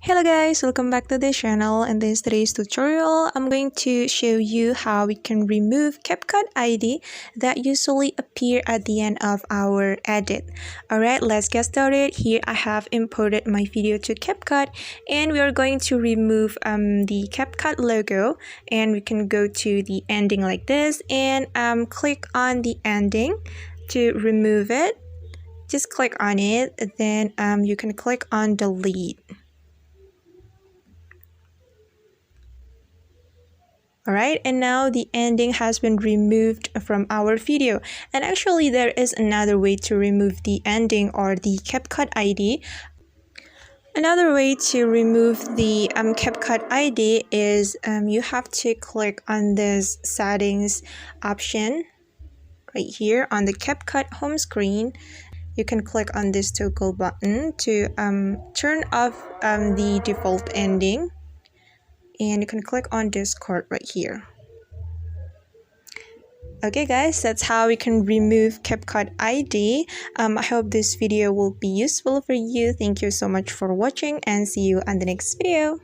Hello guys, welcome back to the channel. In today's tutorial, I'm going to show you how we can remove CapCut ID that usually appear at the end of our edit. Alright, let's get started. Here I have imported my video to CapCut and we are going to remove the CapCut logo, and we can go to the ending like this and click on the ending to remove it. Just click on it, then you can click on delete. Alright, and now the ending has been removed from our video. And actually there is another way to remove the ending or the CapCut ID. Another way to remove the CapCut ID is you have to click on this settings option right here on the CapCut home screen. You can click on this toggle button to turn off the default ending. And you can click on Discord right here. Okay guys, that's how we can remove CapCut ID. I hope this video will be useful for you. Thank you so much for watching and see you on the next video.